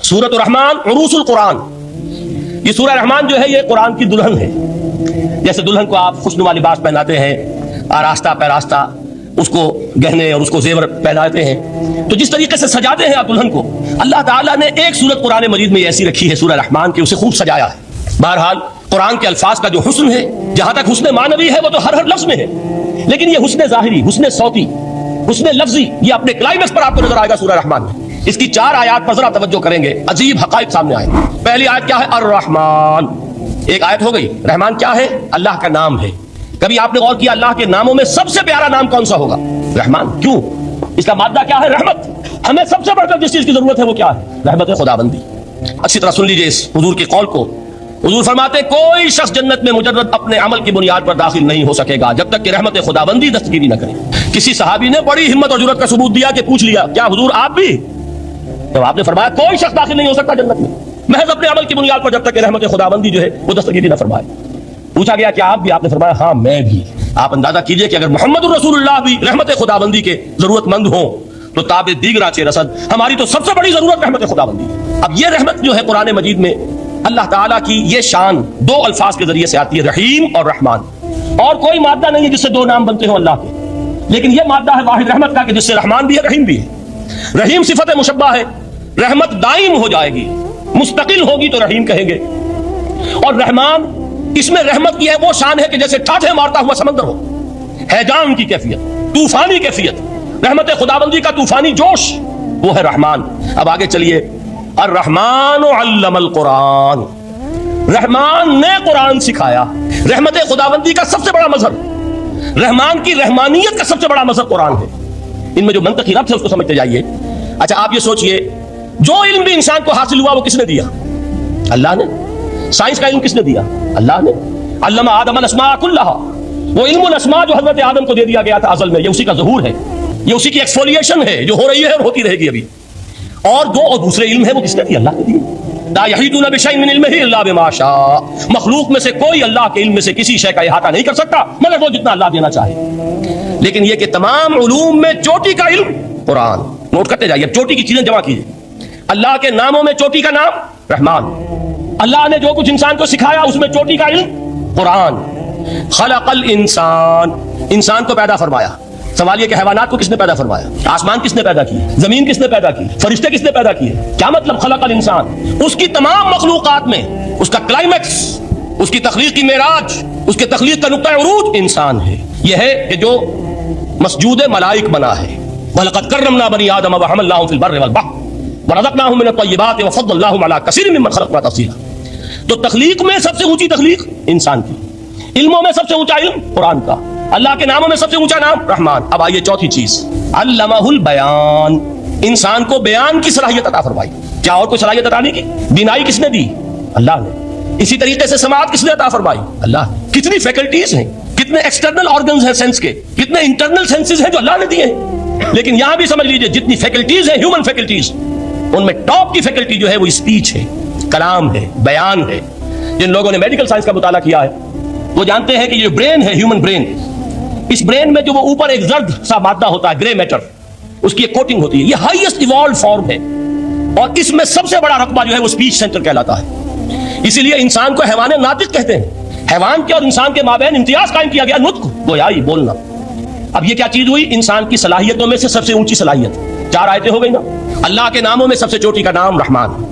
سورۃ الرحمان عروس القرآن. یہ سورہ رحمان جو ہے یہ قرآن کی دلہن ہے. جیسے دلہن کو آپ خوشنما لباس پہناتے ہیں, آراستہ پیراستہ اس کو گہنے اور اس کو زیور پہناتے ہیں, تو جس طریقے سے سجاتے ہیں آپ دلہن کو, اللہ تعالیٰ نے ایک سورت قرآن مجید میں ایسی رکھی ہے سورہ رحمان کی, اسے خوب سجایا ہے. بہرحال قرآن کے الفاظ کا جو حسن ہے, جہاں تک حسن معنوی ہے وہ تو ہر لفظ میں ہے, لیکن یہ حسن ظاہری, حسن صوتی, حسن لفظی, یہ اپنے کلائمیکس پر آپ کو نظر آئے گا سورہ رحمان میں. اس کی 4 آیات پر ذرا توجہ کریں گے, عجیب حقائق سامنے آئے. پہلی آیت کیا ہے؟ الرحمن. ایک آیت ہو گئی. رحمان کیا ہے؟ اللہ کا نام ہے. کبھی آپ نے غور کیا اللہ کے ناموں میں سب سے پیارا نام کون سا ہوگا؟ رحمان. کیوں؟ اس کا مادہ کیا ہے؟ رحمت. ہمیں سب سے بڑھ کر جس چیز کی ضرورت ہے وہ کیا ہے؟ رحمت خداوندی. اچھی طرح سن لیجئے اس حضور کے قول کو. حضور فرماتے کوئی شخص جنت میں مجرد اپنے عمل کی بنیاد پر داخل نہیں ہو سکے گا جب تک کہ رحمت خداوندی دستگیری نہ کرے. کسی صحابی نے بڑی ہمت اور جرأت کا ثبوت دیا کہ پوچھ لیا, کیا حضور آپ بھی؟ تو آپ نے فرمایا کوئی شخص داخل نہیں ہو سکتا جنت میں محض اپنے عمل کی بنیاد پر جب تک کہ رحمت خداوندی جو ہے وہ دستگیری نہ فرمائے. پوچھا گیا کیا آپ بھی؟ آپ نے فرمایا ہاں میں بھی. آپ اندازہ کیجئے کہ اگر محمد الرسول اللہ بھی رحمت خداوندی کے ضرورت مند ہوں تو تاب دیگرا چے رسد, ہماری تو سب سے بڑی ضرورت رحمت خداوندی. اب یہ رحمت جو ہے قرآن مجید میں اللہ تعالیٰ کی یہ شان 2 الفاظ کے ذریعے سے آتی ہے, رحیم اور رحمان. اور کوئی مادہ نہیں ہے جس سے 2 نام بنتے ہوں اللہ کے, لیکن یہ مادہ ہے واحد رحمت کا کہ جس سے رحمان بھی ہے رحیم بھی ہے. رحیم صفت مشبہ ہے, رحمت دائم ہو جائے گی, مستقل ہوگی تو رحیم کہیں گے. اور رحمان, اس میں رحمت کی ہے وہ شان ہے کہ جیسے ٹھاٹھے مارتا ہوا سمندر ہو, ہیجان کی کیفیت, طوفانی کیفیت, رحمت خداوندی کا طوفانی جوش, وہ ہے رحمان. اب آگے چلیے. الرحمن علم القرآن. رحمان نے قرآن سکھایا. رحمت خداوندی کا سب سے بڑا مظہر, رحمان کی رحمانیت کا سب سے بڑا مظہر قرآن ہے. ان میں جو منطقی ربط ہے اس کو سمجھتے جائیے. اچھا آپ یہ سوچئے, جو علم بھی انسان کو حاصل ہوا وہ کس نے دیا؟ اللہ نے. سائنس کا علم کس نے دیا؟ اللہ نے. علم آدم الاسماء کلھا, وہ علم الاسماء جو حضرت آدم کو دے دیا گیا تھا ازل میں, یہ اسی کا ظہور ہے, یہ اسی کی ایکسفولیشن ہے جو ہو رہی ہے اور ہوتی رہے گی ابھی. اور دوسرے علم ہے وہ کس نے دیا؟ اللہ نے دیا. لا یحیطون بشیء من علمہ الا بما شاء. مخلوق میں سے کوئی اللہ کے علم میں سے کسی شے کا احاطہ نہیں کر سکتا مگر وہ جتنا اللہ دینا چاہے. لیکن یہ کہ تمام علوم میں چوٹی کا علم قرآن. نوٹ کرتے جائیے, چوٹی کی چیزیں جمع کیجیے. اللہ کے ناموں میں چوٹی کا نام رحمان. اللہ نے جو کچھ انسان کو سکھایا اس میں چوٹی کا علم قرآن. خلق الانسان, انسان کو پیدا فرمایا. سوال یہ کہ حیوانات کو کس نے پیدا فرمایا؟ آسمان کس نے پیدا کی؟ زمین کس نے پیدا کی؟ فرشتے کس نے پیدا کیے؟ کیا مطلب خلق الانسان؟ اس کی تمام مخلوقات میں اس کا کلائمیکس, اس کی تخلیق کی معراج, اس کے تخلیق کا نقطہ عروج انسان ہے. یہ ہے کہ جو مسجود ملائک بنا ہے. وَلَقَدْ كَرَّمْنَا بَنِي آدَمَ وَحَمَلْنَاهُمْ فِي الْبَرِّ وَالْبَحْرِ وَرَزَقْنَاهُمْ مِنَ الطَّيِّبَاتِ وَفَضَّلْنَاهُمْ عَلَىٰ كَثِيرٍ مِّمَّنْ خَلَقْنَا تَفْضِيلًا. تو تخلیق میں سب سے اونچی تخلیق انسان کی, علموں میں سب سے اونچا علم قرآن کا, اللہ کے ناموں میں سب سے اونچا نام رحمان. اب آئیے چوتھی چیز, علمہ البیان. انسان کو بیان کی صلاحیت عطا فرمائی. کیا اور کوئی صلاحیت عطا نہیں کی؟ بینائی کس نے دی؟ اللہ نے. اسی طریقے سے سماعت کس نے عطا فرمائی؟ اللہ نے. کتنی فیکلٹیز ہیں, کتنے ایکسٹرنل آرگنز ہیں سینس کے, کتنے انٹرنل سینسز ہیں جو اللہ نے دیے ہیں. لیکن یہاں بھی سمجھ لیجئے جتنی فیکلٹیز ہیں ہیومن فیکلٹیز, ان میں ٹاپ کی فیکلٹی جو ہے وہ اسپیچ ہے, کلام ہے, بیان ہے. جن لوگوں نے میڈیکل سائنس کا مطالعہ کیا ہے وہ جانتے ہیں کہ یہ برین ہے, ہیومن برین, اس برین میں جو وہ اوپر ایک زرد سا مادہ ہوتا ہے گرے میٹر, اس کی ایک کوٹنگ ہوتی ہے. یہ ہائیسٹ ایوالوڈ فارم ہے اور اس میں سب سے بڑا رقبہ جو ہے وہ اسپیچ سینٹر کہلاتا ہے. اسی لیے انسان کو حیوان ناطق کہتے ہیں. حیوان کے اور انسان کے مابین امتیاز قائم کیا گیا, نطق, گویائی, بولنا. اب یہ کیا چیز ہوئی؟ انسان کی صلاحیتوں میں سے سب سے اونچی صلاحیت. 4 آیتیں ہو گئی نا. اللہ کے ناموں میں سب سے چوٹی کا نام رحمان.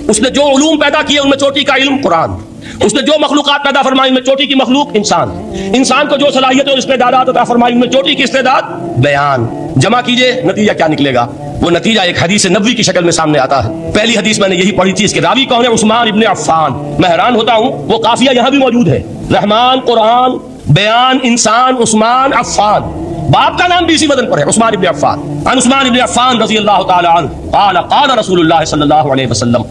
اس نے جو علوم پیدا کیے ان میں چوٹی کا علم قرآن. اس نے جو مخلوقات پیدا فرمائی ان میں چوٹی کی مخلوق انسان. انسان کو جو صلاحیت اور استعدادات عطا فرمائی ان میں چوٹی کی استعداد بیان. جمع کیجئے, نتیجہ کیا نکلے گا؟ وہ نتیجہ ایک حدیث نبوی کی شکل میں سامنے آتا ہے. پہلی حدیث میں نے یہی پڑھی تھی, اس کے راوی کون ہے؟ عثمان ابن عفان. میں حیران ہوتا ہوں وہ قافیہ یہاں بھی موجود ہے, رحمان, قرآن, بیان, انسان, عثمان, عفان. باپ کا نام بھی اسی وزن پر ہے, عثمان ابن عفان. عن عثمان ابن عفان رضی اللہ تعالی عنہ قال قال رسول اللہ صلی اللہ علیہ وسلم.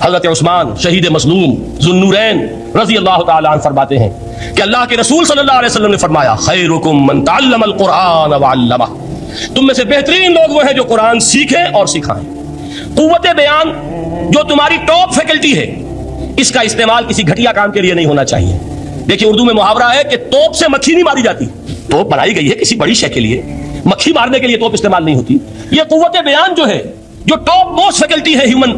حضرت عثمان شہید مظلوم ذو النورین رضی اللہ تعالی عنہ فرماتے ہیں کہ اللہ کے رسول صلی اللہ علیہ وسلم نے فرمایا, خیرکم من تعلم القرآن وعلمہ. تم میں سے بہترین لوگ وہ ہیں جو قرآن سیکھیں اور سکھائیں. قوت بیان جو تمہاری ٹاپ فیکلٹی ہے, اس کا استعمال کسی گھٹیا کام کے لیے نہیں ہونا چاہیے. دیکھیے اردو میں محاورہ ہے کہ توپ سے مکھی نہیں ماری جاتی. توپ بنائی گئی ہے کسی بڑی شے کے لیے, مکھی مارنے کے لیے توپ استعمال نہیں ہوتی. یہ قوت بیان جو ہے, جو ٹاپ موسٹ فیکلٹی ہے ہیومن